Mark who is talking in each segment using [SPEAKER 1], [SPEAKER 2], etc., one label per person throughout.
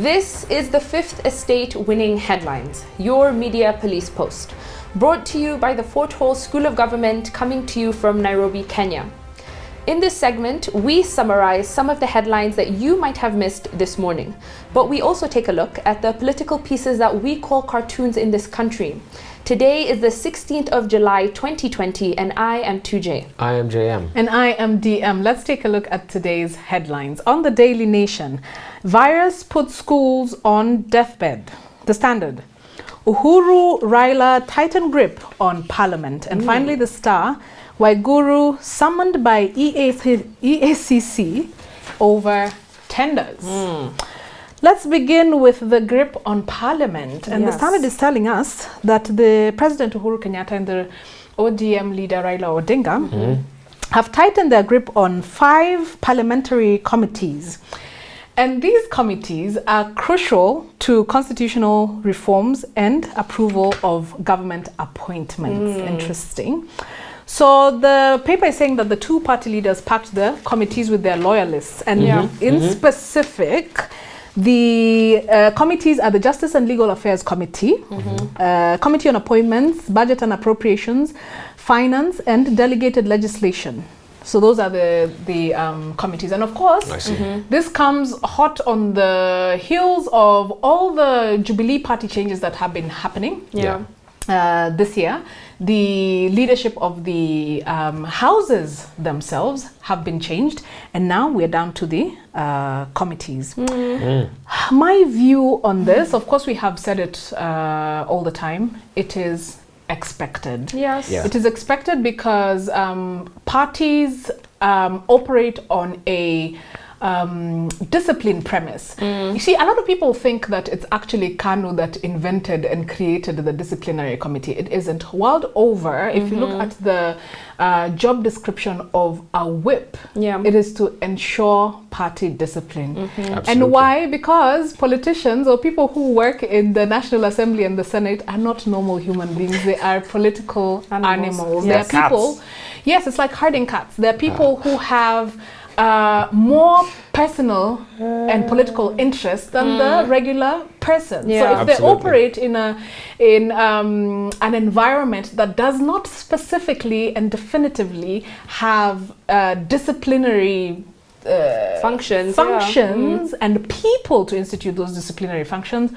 [SPEAKER 1] This is the Fifth Estate Winning Headlines, your media police post. Brought to you by the Fort Hall School of Government, coming to you from Nairobi, Kenya. In this segment, we summarize some of the headlines that you might have missed this morning. But we also take a look at the political pieces that we call cartoons in this country. Today is the 16th of July, 2020, and I am 2J.
[SPEAKER 2] I am JM.
[SPEAKER 3] And I am DM. Let's take a look at today's headlines. On the Daily Nation, virus puts schools on deathbed. The Standard, Uhuru Raila tighten grip on Parliament. And finally, The Star, Waiguru summoned by EACC over tenders. Let's begin with the grip on Parliament. And The Standard is telling us that the President Uhuru Kenyatta and the ODM leader Raila Odinga have tightened their grip on 5 parliamentary committees. And these committees are crucial to constitutional reforms and approval of government appointments. Interesting. So the paper is saying that the 2 party leaders packed the committees with their loyalists. And in specific, the committees are the Justice and Legal Affairs Committee, Committee on Appointments, Budget and Appropriations, Finance, and Delegated Legislation. So those are the committees. And of course, this comes hot on the heels of all the Jubilee Party changes that have been happening this year. The leadership of the houses themselves have been changed, and now we're down to the committees. My view on this, of course, we have said it all the time, it is expected. It is expected because parties operate on a discipline premise. You see, a lot of people think that it's actually KANU that invented and created the disciplinary committee. It isn't. World over, if you look at the job description of a whip, it is to ensure party discipline. And why? Because politicians or people who work in the National Assembly and the Senate are not normal human beings. They are political animals. They are people. Yes, it's like herding cats. There are people who have more personal and political interest than the regular person. So if they operate in an environment that does not specifically and definitively have disciplinary functions and people to institute those disciplinary functions,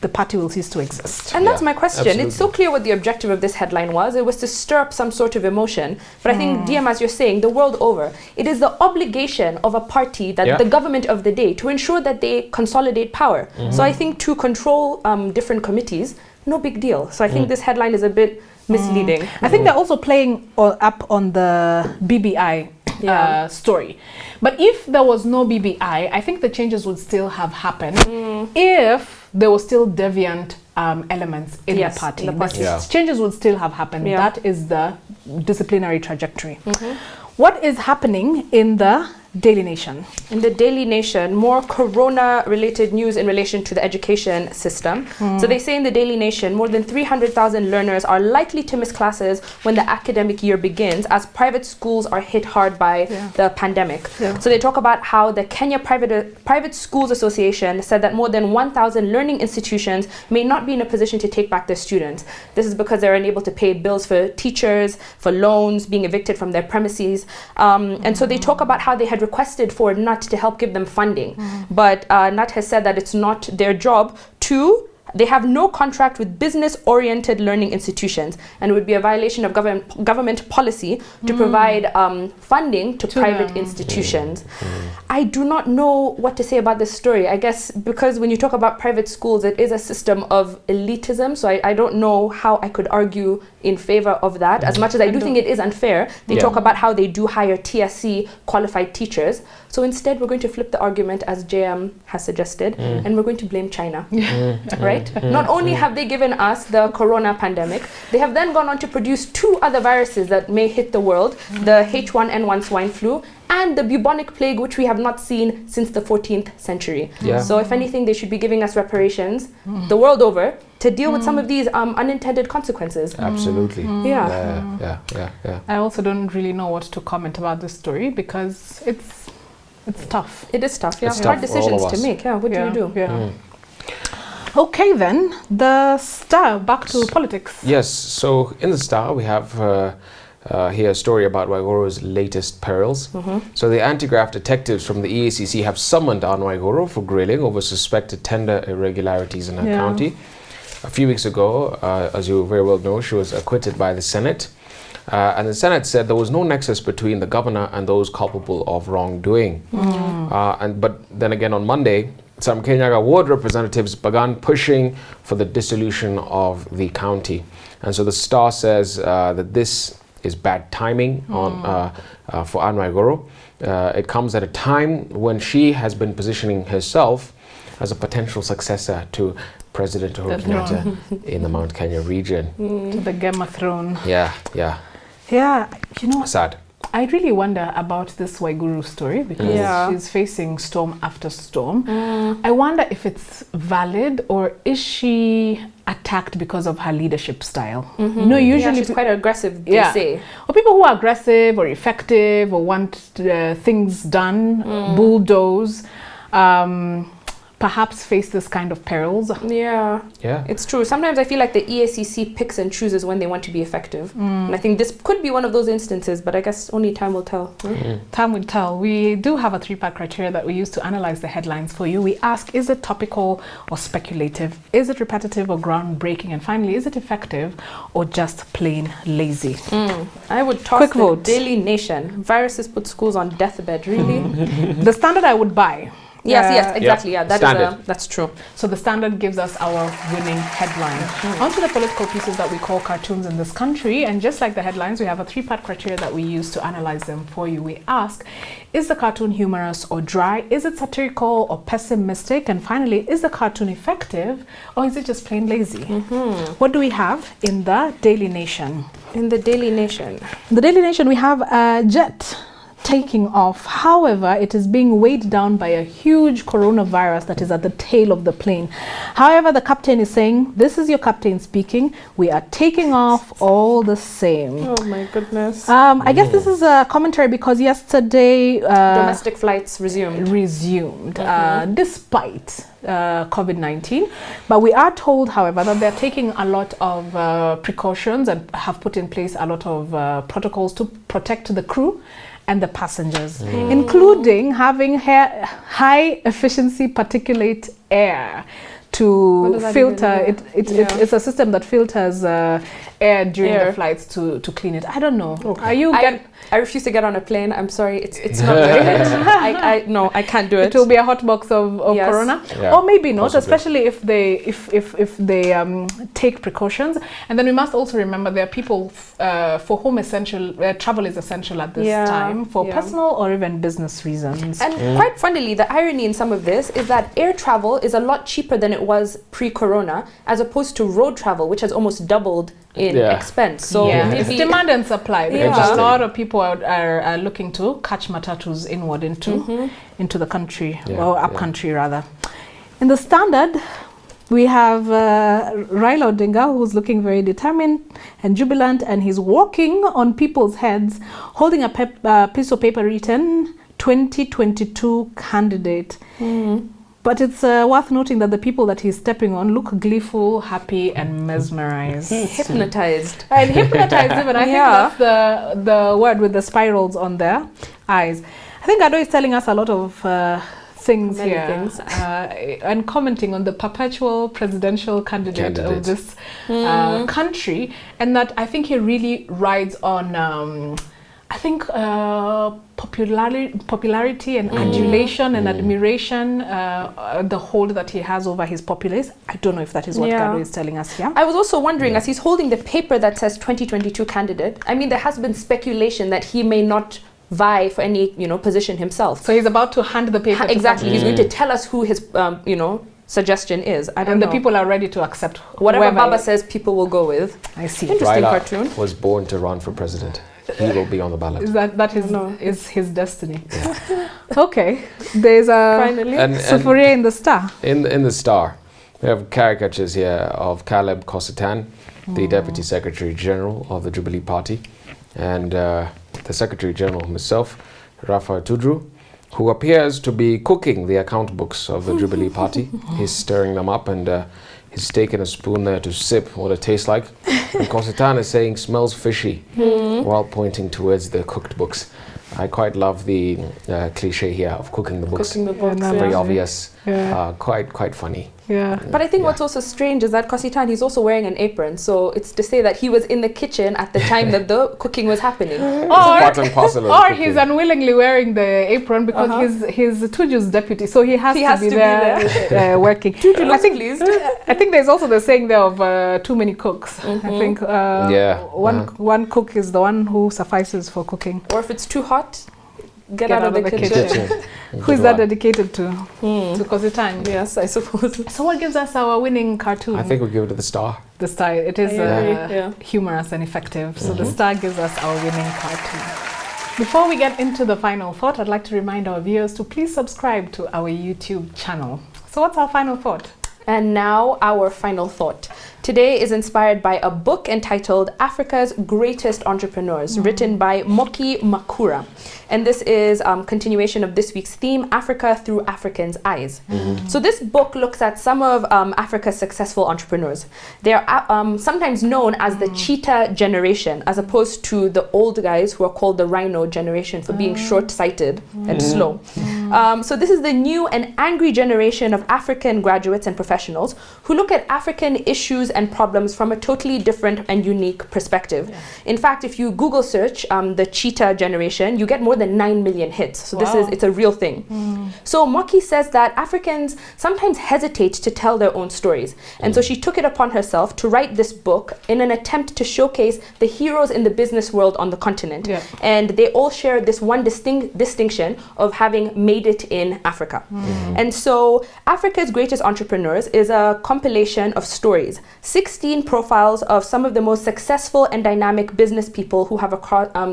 [SPEAKER 3] the party will cease to exist.
[SPEAKER 1] And that's my question. It's so clear what the objective of this headline was. It was to stir up some sort of emotion. But I think, DM, as you're saying, the world over, it is the obligation of a party, that the government of the day, to ensure that they consolidate power. So I think to control different committees, no big deal. So I think this headline is a bit misleading.
[SPEAKER 3] I think they're also playing up on the BBI story. But if there was no BBI, I think the changes would still have happened if there were still deviant elements in the party. Changes would still have happened. That is the disciplinary trajectory. What is happening in the Daily Nation?
[SPEAKER 1] In the Daily Nation, more corona-related news in relation to the education system. So they say in the Daily Nation, more than 300,000 learners are likely to miss classes when the academic year begins, as private schools are hit hard by the pandemic. So they talk about how the Kenya Private Schools Association said that more than 1,000 learning institutions may not be in a position to take back their students. This is because they're unable to pay bills for teachers, for loans, being evicted from their premises. And so they talk about how they had requested for NUT to help give them funding. But NUT has said that it's not their job to. They have no contract with business-oriented learning institutions, and it would be a violation of government policy to provide funding to private institutions. I do not know what to say about this story. I guess because when you talk about private schools, it is a system of elitism, so I don't know how I could argue in favor of that. As much as I do think it is unfair, they talk about how they do hire TSC qualified teachers. So instead, we're going to flip the argument, as JM has suggested, and we're going to blame China, right? Not only have they given us the corona pandemic, they have then gone on to produce 2 other viruses that may hit the world, the H1N1 swine flu and the bubonic plague, which we have not seen since the 14th century. So if anything, they should be giving us reparations the world over to deal with some of these unintended consequences.
[SPEAKER 2] Absolutely.
[SPEAKER 3] I also don't really know what to comment about this story because it's It's tough.
[SPEAKER 1] It is tough, yeah.
[SPEAKER 2] It's
[SPEAKER 1] Hard
[SPEAKER 2] tough for all
[SPEAKER 1] decisions
[SPEAKER 2] of
[SPEAKER 1] to
[SPEAKER 2] us.
[SPEAKER 1] make, yeah. What do you do?
[SPEAKER 3] Yeah. Okay then, the Star, back to politics.
[SPEAKER 2] Yes, so in the Star we have here a story about Waigoro's latest perils. So the anti-graft detectives from the EACC have summoned Anne Waigoro for grilling over suspected tender irregularities in her county. A few weeks ago, as you very well know, she was acquitted by the Senate. And the Senate said there was no nexus between the governor and those culpable of wrongdoing. But then again on Monday, some Kenyaga ward representatives began pushing for the dissolution of the county. And so the Star says that this is bad timing for Anne Waigoro. It comes at a time when she has been positioning herself as a potential successor to President Uhuru Kenyatta in the Mount Kenya region.
[SPEAKER 3] To the Game of Thrones.
[SPEAKER 2] Yeah.
[SPEAKER 3] Yeah, you know,
[SPEAKER 2] Sad.
[SPEAKER 3] I really wonder about this Waiguru story because she's facing storm after storm. I wonder if it's valid or is she attacked because of her leadership style? You know, usually
[SPEAKER 1] she's quite aggressive, they say.
[SPEAKER 3] Or people who are aggressive or effective or want things done, bulldoze, perhaps face this kind of perils.
[SPEAKER 1] Yeah, it's true. Sometimes I feel like the EACC picks and chooses when they want to be effective. And I think this could be one of those instances, but I guess only time will tell.
[SPEAKER 3] Time will tell. We do have a 3-part criteria that we use to analyze the headlines for you. We ask, is it topical or speculative? Is it repetitive or groundbreaking? And finally, is it effective or just plain lazy?
[SPEAKER 1] I would toss
[SPEAKER 3] Quick
[SPEAKER 1] the
[SPEAKER 3] vote.
[SPEAKER 1] Daily Nation. Viruses put schools on deathbed, really?
[SPEAKER 3] The Standard I would buy.
[SPEAKER 1] Yes, exactly. Yeah,
[SPEAKER 2] Standard.
[SPEAKER 1] That's true.
[SPEAKER 3] So the Standard gives us our winning headline. On to the political pieces that we call cartoons in this country. And just like the headlines, we have a 3-part criteria that we use to analyze them for you. We ask, is the cartoon humorous or dry? Is it satirical or pessimistic? And finally, is the cartoon effective or is it just plain lazy? What do we have in the Daily Nation?
[SPEAKER 1] In the Daily Nation.
[SPEAKER 3] In the Daily Nation, we have a jet taking off. However, it is being weighed down by a huge coronavirus that is at the tail of the plane. However, the captain is saying, this is your captain speaking, we are taking off all the same.
[SPEAKER 1] Oh my goodness.
[SPEAKER 3] I guess this is a commentary because yesterday
[SPEAKER 1] domestic flights resumed.
[SPEAKER 3] Despite COVID-19, but we are told, however, that they're taking a lot of precautions and have put in place a lot of protocols to protect the crew and the passengers, including having high efficiency particulate air to filter. It's a system that filters air during the flights to clean it. I don't know.
[SPEAKER 1] I refuse to get on a plane. I'm sorry, it's not good. No, I can't do it.
[SPEAKER 3] It will be a hot box of corona, or maybe not. Possibly. Especially if they take precautions. And then we must also remember there are people for whom travel is essential at this time for personal or even business reasons.
[SPEAKER 1] And quite funnily, the irony in some of this is that air travel is a lot cheaper than it was pre-corona, as opposed to road travel, which has almost doubled in expense. So
[SPEAKER 3] it's demand and supply. Because a lot of people are looking to catch matatus inward into the country, or up country rather. In the Standard, we have Raila Odinga, who's looking very determined and jubilant, and he's walking on people's heads, holding a piece of paper written 2022 candidate. But it's worth noting that the people that he's stepping on look gleeful, happy, and mesmerized.
[SPEAKER 1] Hypnotized.
[SPEAKER 3] And hypnotized even. I think that's the word with the spirals on their eyes. I think Ado is telling us a lot of things here. And commenting on the perpetual presidential candidate of this country. And that I think he really rides on... popularity and adulation and admiration, the hold that he has over his populace. I don't know if that is what Gado is telling us here.
[SPEAKER 1] I was also wondering, as he's holding the paper that says 2022 candidate, I mean, there has been speculation that he may not vie for any, position himself.
[SPEAKER 3] So he's about to hand the paper
[SPEAKER 1] exactly. He's going to tell us who his, suggestion is. I don't know.
[SPEAKER 3] And the people are ready to accept
[SPEAKER 1] whatever Baba says, people will go with.
[SPEAKER 3] I see.
[SPEAKER 1] Interesting
[SPEAKER 2] Raila
[SPEAKER 1] cartoon.
[SPEAKER 2] Was born to run for president. He will be on the ballot.
[SPEAKER 3] Is his destiny. Okay. There's a Sufuria in the Star.
[SPEAKER 2] In the Star, we have caricatures here of Caleb Kositan, the Deputy Secretary General of the Jubilee Party, and the Secretary General himself, Rafa Tudru. who appears to be cooking the account books of the Jubilee Party. He's stirring them up, and he's taken a spoon there to sip what it tastes like. And Kositan is saying, smells fishy, while pointing towards the cooked books. I quite love the cliche here of cooking the books.
[SPEAKER 1] Cooking the books,
[SPEAKER 2] Very obvious,
[SPEAKER 3] Yeah.
[SPEAKER 2] quite funny.
[SPEAKER 3] Yeah.
[SPEAKER 1] But I think what's also strange is that Kositan, he's also wearing an apron. So it's to say that he was in the kitchen at the time that the cooking was happening.
[SPEAKER 2] Part and parcel of
[SPEAKER 3] Or
[SPEAKER 2] cooking.
[SPEAKER 3] he's unwillingly wearing the apron because he's Tuju's deputy, so he has to be there working.
[SPEAKER 1] Tuju looks pleased.
[SPEAKER 3] I think there's also the saying there of too many cooks. I think one cook is the one who suffices for cooking.
[SPEAKER 1] Or if it's too hot, get out of the kitchen.
[SPEAKER 3] Who is that dedicated to? To Kositan.
[SPEAKER 1] Yes, I suppose.
[SPEAKER 3] So what gives us our winning cartoon?
[SPEAKER 2] I think we give it to the star.
[SPEAKER 3] The star. It is
[SPEAKER 1] Yeah.
[SPEAKER 3] humorous and effective. So the star gives us our winning cartoon. Before we get into the final thought, I'd like to remind our viewers to please subscribe to our YouTube channel. So what's our final thought?
[SPEAKER 1] And now our final thought. Today is inspired by a book entitled Africa's Greatest Entrepreneurs, written by Moki Makura. And this is continuation of this week's theme, Africa through Africans' eyes. So this book looks at some of Africa's successful entrepreneurs. They are sometimes known as the cheetah generation, as opposed to the old guys who are called the rhino generation for being short-sighted and slow. So this is the new and angry generation of African graduates and professionals who look at African issues and problems from a totally different and unique perspective. In fact, if you Google search the cheetah generation, you get more than 9 million hits. So it's a real thing. So Moki says that Africans sometimes hesitate to tell their own stories. And so she took it upon herself to write this book in an attempt to showcase the heroes in the business world on the continent. And they all share this one distinction of having made it in Africa. And so Africa's Greatest Entrepreneurs is a compilation of stories, 16 profiles of some of the most successful and dynamic business people who have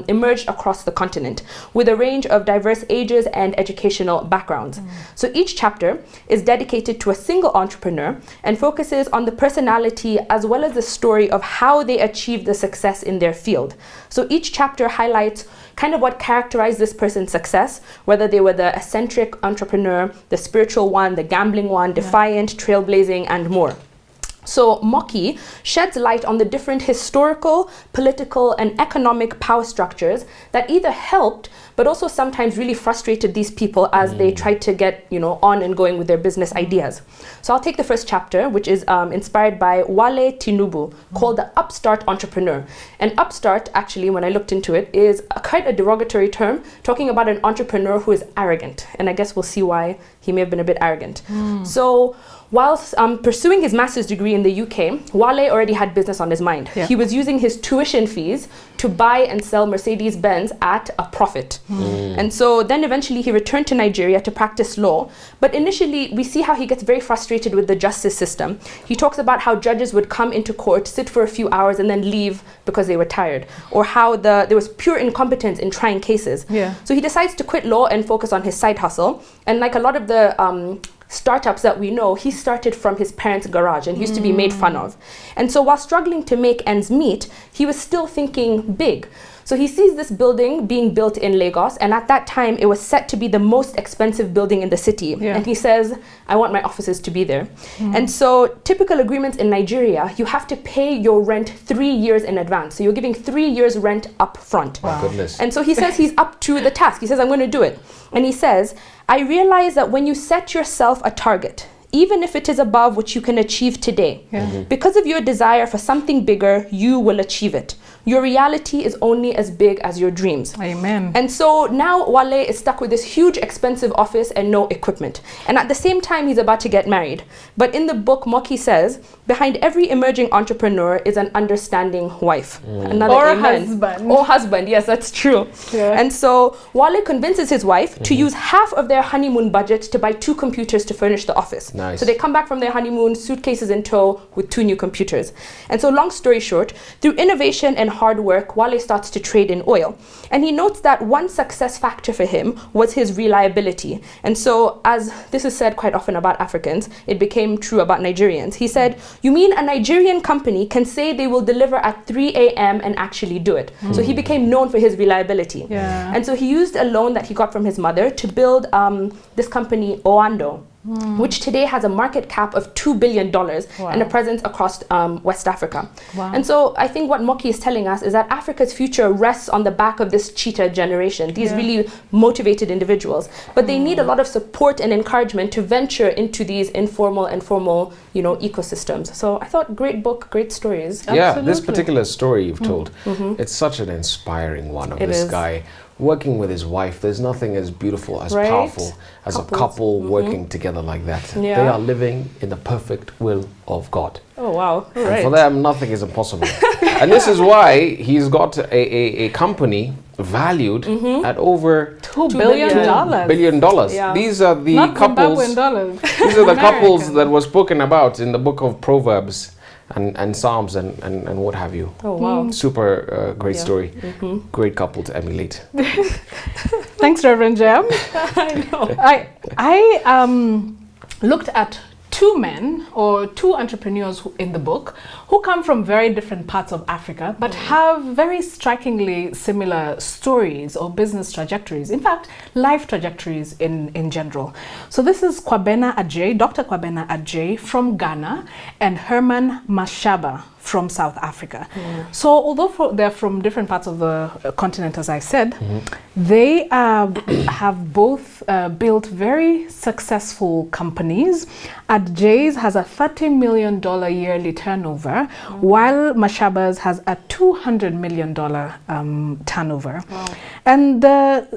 [SPEAKER 1] emerged across the continent, with a range of diverse ages and educational backgrounds. So each chapter is dedicated to a single entrepreneur and focuses on the personality as well as the story of how they achieved the success in their field. So each chapter highlights kind of what characterized this person's success, whether they were the eccentric entrepreneur, the spiritual one, the gambling one, defiant, trailblazing, and more. So Moki sheds light on the different historical, political, and economic power structures that either helped but also sometimes really frustrated these people as they tried to get on and going with their business ideas. So I'll take the first chapter, which is inspired by Wale Tinubu, called The Upstart Entrepreneur. And upstart, actually, when I looked into it, is quite a derogatory term, talking about an entrepreneur who is arrogant. And I guess we'll see why he may have been a bit arrogant. So whilst pursuing his master's degree in the UK, Wale already had business on his mind. He was using his tuition fees to buy and sell Mercedes-Benz at a profit. And so then eventually he returned to Nigeria to practice law. But initially, we see how he gets very frustrated with the justice system. He talks about how judges would come into court, sit for a few hours, and then leave because they were tired. Or how there was pure incompetence in trying cases. So he decides to quit law and focus on his side hustle. And like a lot of the startups that we know, he started from his parents' garage and he used to be made fun of. And so while struggling to make ends meet, he was still thinking big. So he sees this building being built in Lagos, and at that time it was set to be the most expensive building in the city. And he says, I want my offices to be there. And so typical agreements in Nigeria, you have to pay your rent 3 years in advance. So you're giving 3 years rent up front.
[SPEAKER 2] My goodness.
[SPEAKER 1] And so he says he's up to the task. He says, I'm going to do it. And he says, I realize that when you set yourself a target, even if it is above what you can achieve today, because of your desire for something bigger, you will achieve it. Your reality is only as big as your dreams.
[SPEAKER 3] Amen.
[SPEAKER 1] And so now Wale is stuck with this huge expensive office and no equipment. And at the same time, he's about to get married. But in the book, Moki says, behind every emerging entrepreneur is an understanding wife. Another
[SPEAKER 3] or
[SPEAKER 1] amen.
[SPEAKER 3] husband.
[SPEAKER 1] Or husband, yes, that's true. And so Wale convinces his wife to use half of their honeymoon budget to buy 2 computers to furnish the office.
[SPEAKER 2] Nice.
[SPEAKER 1] So they come back from their honeymoon, suitcases in tow, with 2 new computers. And so long story short, through innovation and hard work, Wale starts to trade in oil. And he notes that one success factor for him was his reliability. And so, as this is said quite often about Africans, it became true about Nigerians. He said, you mean a Nigerian company can say they will deliver at 3 a.m. and actually do it? So he became known for his reliability.
[SPEAKER 3] Yeah.
[SPEAKER 1] And so he used a loan that he got from his mother to build this company, Oando, which today has a market cap of $2 billion and a presence across West Africa.
[SPEAKER 3] Wow.
[SPEAKER 1] And so I think what Moki is telling us is that Africa's future rests on the back of this cheetah generation, these really motivated individuals. But they need a lot of support and encouragement to venture into these informal and formal, ecosystems. So I thought, great book, great stories.
[SPEAKER 2] Yeah, this
[SPEAKER 3] Absolutely.
[SPEAKER 2] particular story you've told, it's such an inspiring one of this guy working with his wife. There's nothing as beautiful, as powerful as a couple working together like that.
[SPEAKER 1] Yeah.
[SPEAKER 2] They are living in the perfect will of God.
[SPEAKER 1] Oh, wow.
[SPEAKER 2] And
[SPEAKER 1] Right.
[SPEAKER 2] for them, nothing is impossible. And this is why he's got a company valued at over
[SPEAKER 3] $2 billion.
[SPEAKER 2] $2 billion.
[SPEAKER 1] Yeah.
[SPEAKER 2] These are the
[SPEAKER 3] Not
[SPEAKER 2] couples.
[SPEAKER 3] Zimbabwean dollars.
[SPEAKER 2] These are the couples
[SPEAKER 3] American.
[SPEAKER 2] that were spoken about in the book of Proverbs and Psalms and what have you.
[SPEAKER 1] Oh, wow.
[SPEAKER 2] Super great story. Great couple to emulate.
[SPEAKER 3] Thanks, Reverend Jem.
[SPEAKER 1] I know.
[SPEAKER 3] I looked at 2 men or 2 entrepreneurs in the book who come from very different parts of Africa but have very strikingly similar stories or business trajectories. In fact, life trajectories in general. So this is Kwabena Adjei, Dr. Kwabena Adjei from Ghana, and Herman Mashaba from South Africa. So although they're from different parts of the continent, as I said, they have both built very successful companies. Adjei's has a $30 million yearly turnover, while Mashaba's has a $200 million turnover.
[SPEAKER 1] Wow.
[SPEAKER 3] And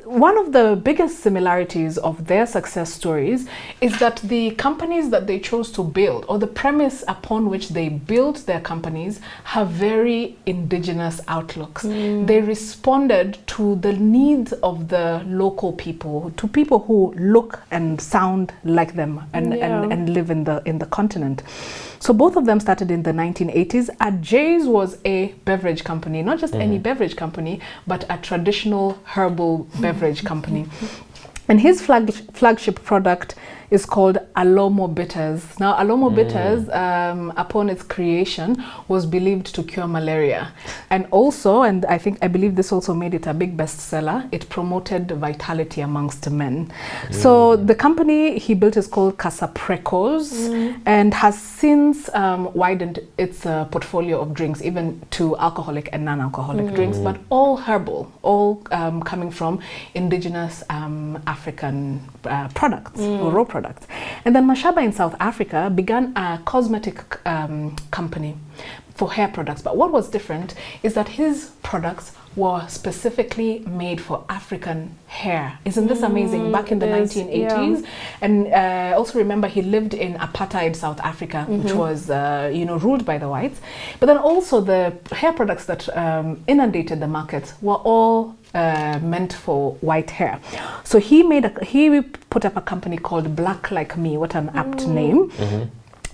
[SPEAKER 3] one of the biggest similarities of their success stories is that the companies that they chose to build, or the premise upon which they built their companies, have very indigenous outlooks. They responded to the needs of the local people, to people who look and sound like them and live in the continent. So both of them started in the 1980s. Adjei's was a beverage company, not just any beverage company, but a traditional herbal beverage company. And his flagship product is called Alomo Bitters. Now, Alomo Bitters, upon its creation, was believed to cure malaria. And also, and I believe this also made it a big bestseller, it promoted vitality amongst men. So the company he built is called Casaprecos and has since widened its portfolio of drinks, even to alcoholic and non-alcoholic drinks, but all herbal, all coming from indigenous African products, or raw products. And then Mashaba in South Africa began a cosmetic company for hair products. But what was different is that his products were specifically made for African hair. Isn't this amazing? Back in the 1980s. Yeah. And also remember, he lived in apartheid South Africa, which was, ruled by the whites. But then also the hair products that inundated the market were all meant for white hair. So he put up a company called Black Like Me. What an apt name.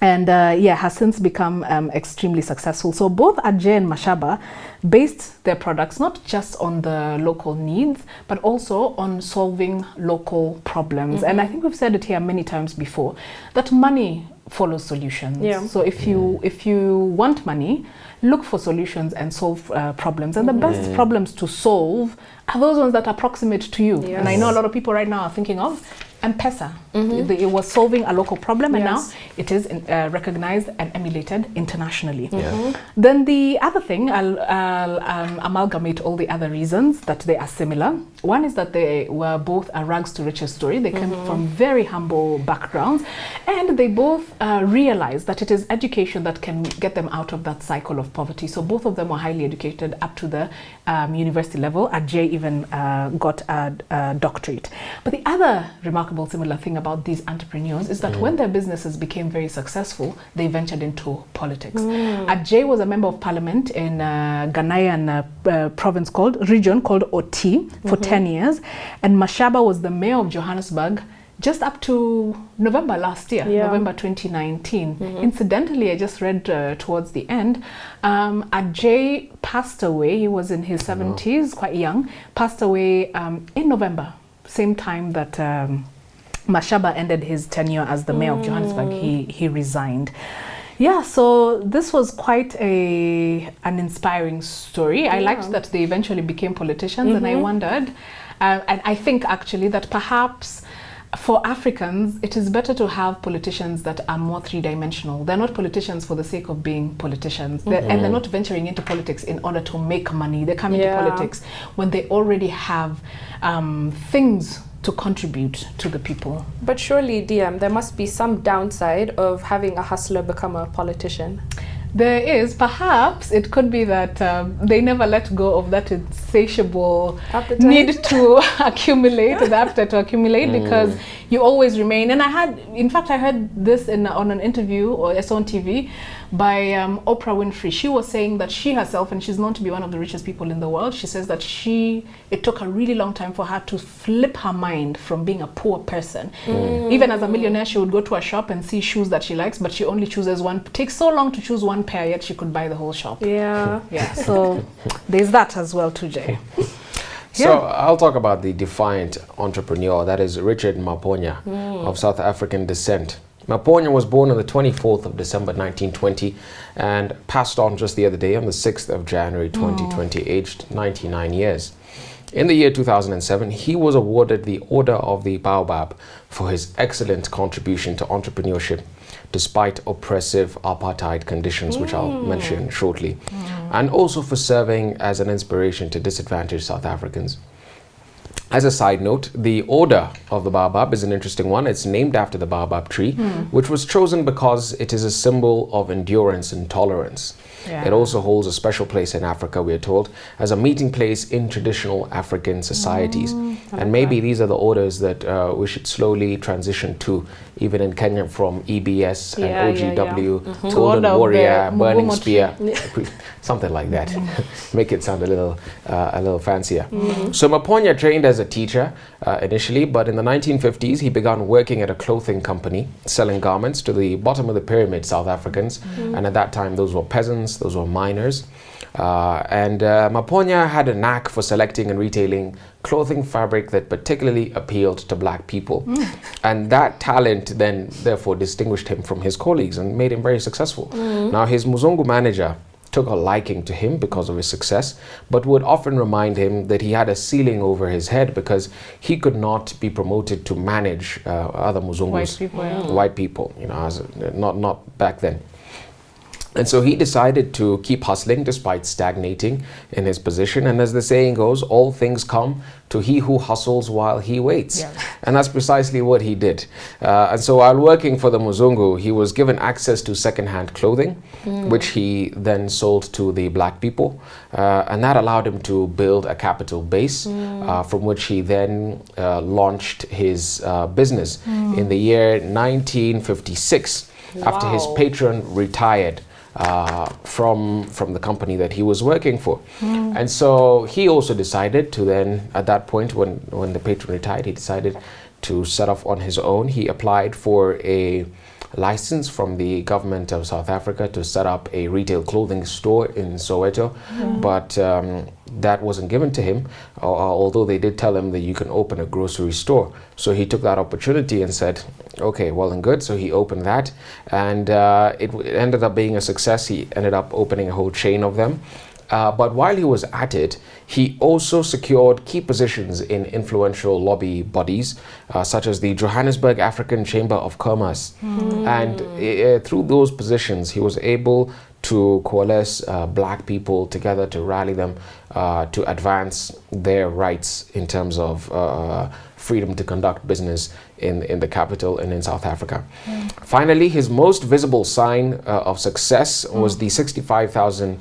[SPEAKER 3] And has since become extremely successful. So both Adjei and Mashaba based their products not just on the local needs, but also on solving local problems. And I think we've said it here many times before, that money follows solutions. Yeah. So if you want money, look for solutions and solve problems. And the best problems to solve are those ones that are proximate to you. Yes. And I know a lot of people right now are thinking of M-Pesa. It was solving a local problem, and now it is recognized and emulated internationally. Then the other thing, I'll amalgamate all the other reasons that they are similar. One is that they were both a rags to riches story. They came from very humble backgrounds, and they both realized that it is education that can get them out of that cycle of poverty. So both of them were highly educated up to the university level. Adjei even got a doctorate. But the other remarkable similar thing about these entrepreneurs is that when their businesses became very successful, they ventured into politics. Adjei was a member of parliament in Ghanaian region called Oti for 10 years, and Mashaba was the mayor of Johannesburg just up to November last year, November 2019. Incidentally, I just read towards the end, Ajay passed away. He was in his 70s, quite young, passed away in November, same time that Mashaba ended his tenure as the mayor of Johannesburg. He resigned. Yeah, so this was quite an inspiring story. I liked that they eventually became politicians, and I wondered, and I think actually that perhaps for Africans, it is better to have politicians that are more three-dimensional. They're not politicians for the sake of being politicians. And they're not venturing into politics in order to make money. They come into politics when they already have things to contribute to the people.
[SPEAKER 1] But surely, DM, there must be some downside of having a hustler become a politician.
[SPEAKER 3] There is. Perhaps it could be that they never let go of that insatiable need to accumulate, the appetite to accumulate, because you always remain. And in fact, I heard this on an interview, or it's on TV, by Oprah Winfrey. She was saying that she herself, and she's known to be one of the richest people in the world, she says that it took a really long time for her to flip her mind from being a poor person. Even as a millionaire, she would go to a shop and see shoes that she likes, but she only chooses one. It takes so long to choose one pair, yet she could buy the whole shop. Yeah. So there's that as well too, Jay.
[SPEAKER 2] So I'll talk about the defiant entrepreneur, that is Richard Maponya, of South African descent. Maponya was born on the 24th of December 1920 and passed on just the other day on the 6th of January 2020, aged 99 years. In the year 2007, he was awarded the Order of the Baobab for his excellent contribution to entrepreneurship despite oppressive apartheid conditions, which I'll mention shortly, and also for serving as an inspiration to disadvantaged South Africans. As a side note, the Order of the Baobab is an interesting one. It's named after the baobab tree, which was chosen because it is a symbol of endurance and tolerance. It also holds a special place in Africa, we are told, as a meeting place in traditional African societies. And maybe these are the orders that we should slowly transition to, even in Kenya, from EBS and OGW, Golden Warrior, Burning Spear, something like that. Make it sound a little fancier. So Maponya trained as a teacher initially, but in the 1950s he began working at a clothing company, selling garments to the bottom of the pyramid South Africans, and at that time those were peasants, those were miners. And Maponya had a knack for selecting and retailing clothing fabric that particularly appealed to black people. And that talent then therefore distinguished him from his colleagues and made him very successful. Now his Muzungu manager took a liking to him because of his success, but would often remind him that he had a ceiling over his head because he could not be promoted to manage other Muzungus, white people, you know, not back then. And so he decided to keep hustling despite stagnating in his position. And as the saying goes, all things come to he who hustles while he waits. And that's precisely what he did. And so while working for the Muzungu, he was given access to second-hand clothing, which he then sold to the black people. And that allowed him to build a capital base from which he then launched his business in the year 1956, after his patron retired from the company that he was working for. And so he also decided to then, at that point when the patron retired, he decided to set off on his own. He applied for a license from the government of South Africa to set up a retail clothing store in Soweto, but that wasn't given to him, although they did tell him that you can open a grocery store. So he took that opportunity and said, okay, well and good. So he opened that, and it ended up being a success. He ended up opening a whole chain of them. But while he was at it, he also secured key positions in influential lobby bodies, such as the Johannesburg African Chamber of Commerce. And through those positions, he was able to coalesce black people together, to rally them to advance their rights in terms of freedom to conduct business in the capital and in South Africa. Finally, his most visible sign of success was the 65,000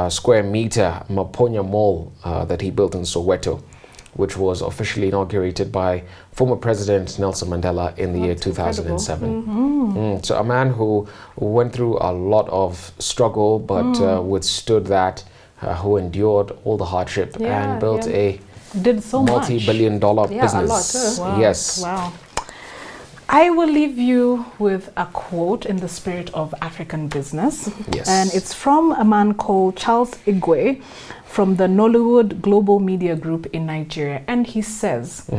[SPEAKER 2] square meter Maponya Mall that he built in Soweto, which was officially inaugurated by former President Nelson Mandela in the year 2007. So a man who went through a lot of struggle, but withstood that, who endured all the hardship and built a
[SPEAKER 3] did so
[SPEAKER 2] multi-billion-dollar business.
[SPEAKER 3] A lot,
[SPEAKER 2] Yes.
[SPEAKER 3] Wow. I will leave you with a quote in the spirit of African business.
[SPEAKER 2] Yes.
[SPEAKER 3] And it's from a man called Charles Igwe from the Nollywood Global Media Group in Nigeria. And he says,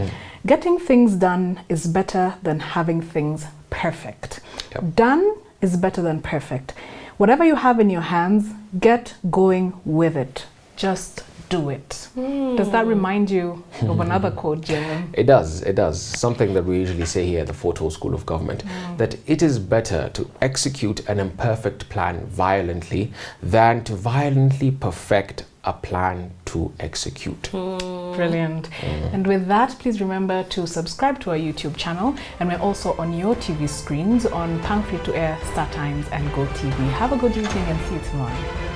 [SPEAKER 3] getting things done is better than having things perfect.
[SPEAKER 2] Yep.
[SPEAKER 3] Done is better than perfect. Whatever you have in your hands, get going with it. Just do it. Does that remind you of another quote, Jerome?
[SPEAKER 2] It does, it does. Something that we usually say here at the Forto School of Government, that it is better to execute an imperfect plan violently than to violently perfect a plan to execute.
[SPEAKER 3] Brilliant. And with that, please remember to subscribe to our YouTube channel, and we're also on your TV screens on Pang Free to Air, Star Times and Go TV. Have a good evening and see you tomorrow.